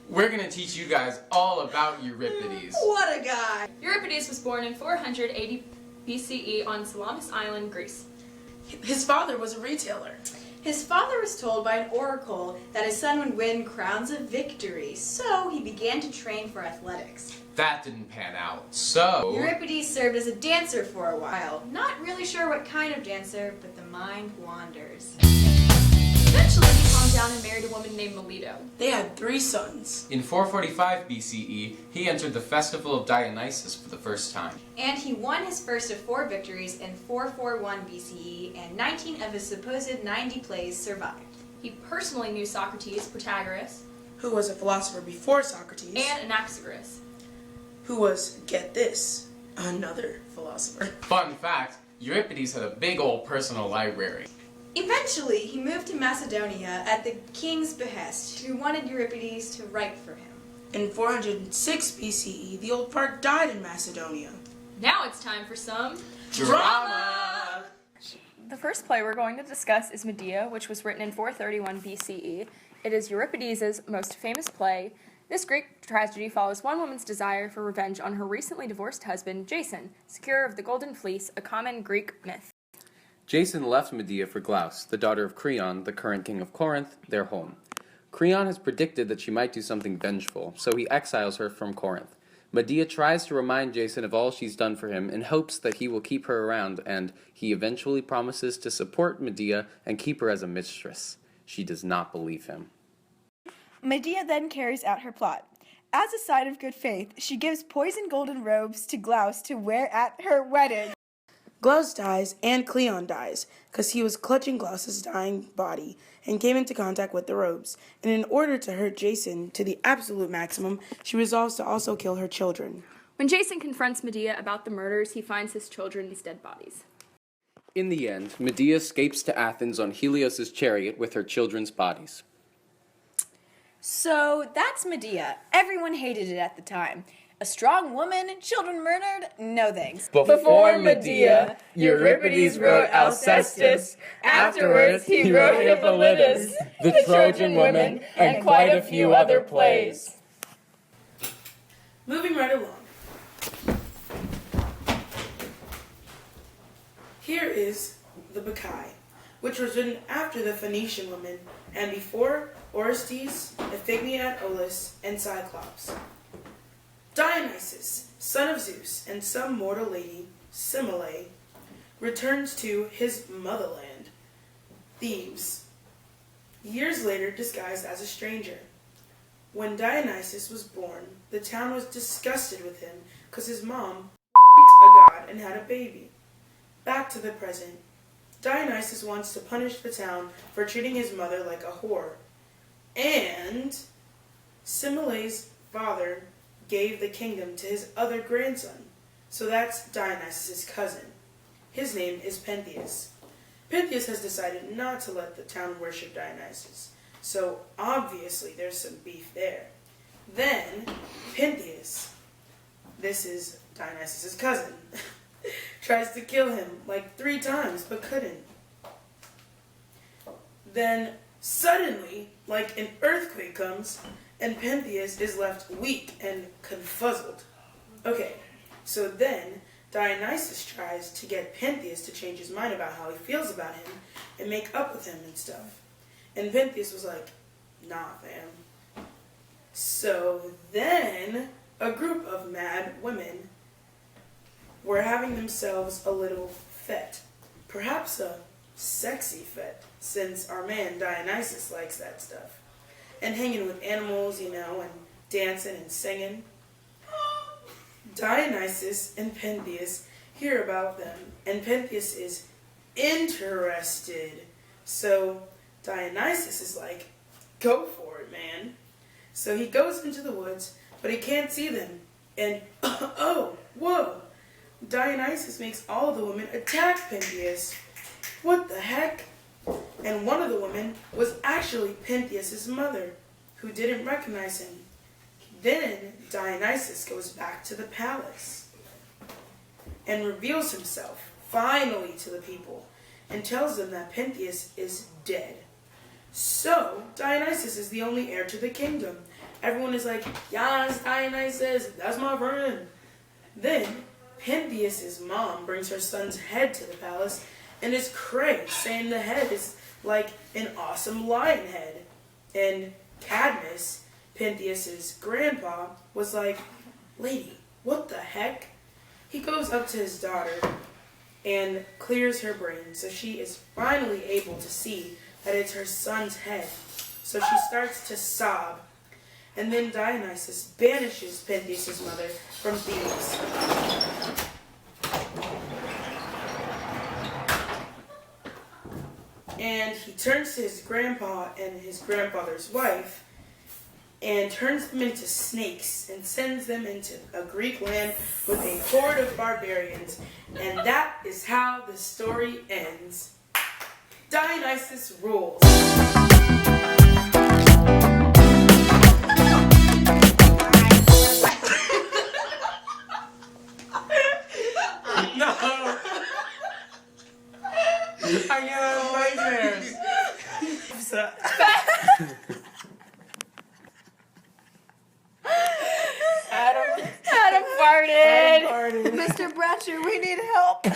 We're gonna teach you guys all about Euripides. What a guy! Euripides was born in 480 BCE on Salamis Island, Greece. His father was a retailer. His father was told by an oracle that his son would win crowns of victory, so he began to train for athletics. That didn't pan out, so... Euripides served as a dancer for a while. Not really sure what kind of dancer, but the mind wanders. Eventually, he calmed down and married a woman named Melito. They had 3 sons. In 445 BCE, he entered the festival of Dionysus for the first time. And he won his first of 4 victories in 441 BCE, and 19 of his supposed 90 plays survived. He personally knew Socrates, Protagoras, who was a philosopher before Socrates, and Anaxagoras, who was, get this, another philosopher. Fun fact, Euripides had a big old personal library. Eventually, he moved to Macedonia at the king's behest, who wanted Euripides to write for him. In 406 BCE, the old part died in Macedonia. Now it's time for some Drama! The first play we're going to discuss is Medea, which was written in 431 BCE. It is Euripides' most famous play. This Greek tragedy follows one woman's desire for revenge on her recently divorced husband, Jason, securer of the Golden Fleece, a common Greek myth. Jason left Medea for Glauce, the daughter of Creon, the current king of Corinth, their home. Creon has predicted that she might do something vengeful, so he exiles her from Corinth. Medea tries to remind Jason of all she's done for him in hopes that he will keep her around, and he eventually promises to support Medea and keep her as a mistress. She does not believe him. Medea then carries out her plot. As a sign of good faith, she gives poisoned golden robes to Glauce to wear at her wedding. Glauce dies and Cleon dies, because he was clutching Glauce's dying body and came into contact with the robes. And in order to hurt Jason to the absolute maximum, she resolves to also kill her children. When Jason confronts Medea about the murders, he finds his children's dead bodies. In the end, Medea escapes to Athens on Helios's chariot with her children's bodies. So that's Medea. Everyone hated it at the time. A strong woman, children murdered? No thanks. Before Medea, Euripides wrote Alcestis. Afterwards, he wrote Hippolytus, the Trojan woman, and quite a few other plays. Moving right along. Here is the Bacchae, which was written after the Phoenician woman and before Orestes, Iphigenia, Olus, and Cyclops. Dionysus, son of Zeus and some mortal lady, Semele, returns to his motherland, Thebes, years later disguised as a stranger. When Dionysus was born, the town was disgusted with him because his mom a god and had a baby. Back to the present. Dionysus wants to punish the town for treating his mother like a whore. And Semele's father gave the kingdom to his other grandson. So that's Dionysus' cousin. His name is Pentheus. Pentheus has decided not to let the town worship Dionysus. So obviously there's some beef there. Then Pentheus, this is Dionysus' cousin, tries to kill him like 3 times but couldn't. Then suddenly, like an earthquake comes, and Pentheus is left weak and confuzzled. Okay, so then Dionysus tries to get Pentheus to change his mind about how he feels about him and make up with him and stuff. And Pentheus was like, nah, fam. So then a group of mad women were having themselves a little fete. Perhaps a sexy fete, since our man Dionysus likes that stuff. And hanging with animals, and dancing and singing. Dionysus and Pentheus hear about them, and Pentheus is interested. So Dionysus is like, go for it, man. So he goes into the woods, but he can't see them. And, oh, whoa. Dionysus makes all the women attack Pentheus. What the heck? And one of the women was actually Pentheus' mother, who didn't recognize him. Then Dionysus goes back to the palace and reveals himself finally to the people and tells them that Pentheus is dead. So, Dionysus is the only heir to the kingdom. Everyone is like, yes, Dionysus, that's my friend. Then, Pentheus's mom brings her son's head to the palace and is crazed, saying the head is like an awesome lion head. And Cadmus, Pentheus's grandpa, was like, lady, what the heck? He goes up to his daughter and clears her brain, so she is finally able to see that it's her son's head. So she starts to sob, and then Dionysus banishes Pentheus's mother from Thebes. And he turns to his grandpa and his grandfather's wife and turns them into snakes and sends them into a Greek land with a horde of barbarians. And that is how the story ends. Dionysus rules. No! I get nightmares! Adam farted. Mr. Bratcher, we need help.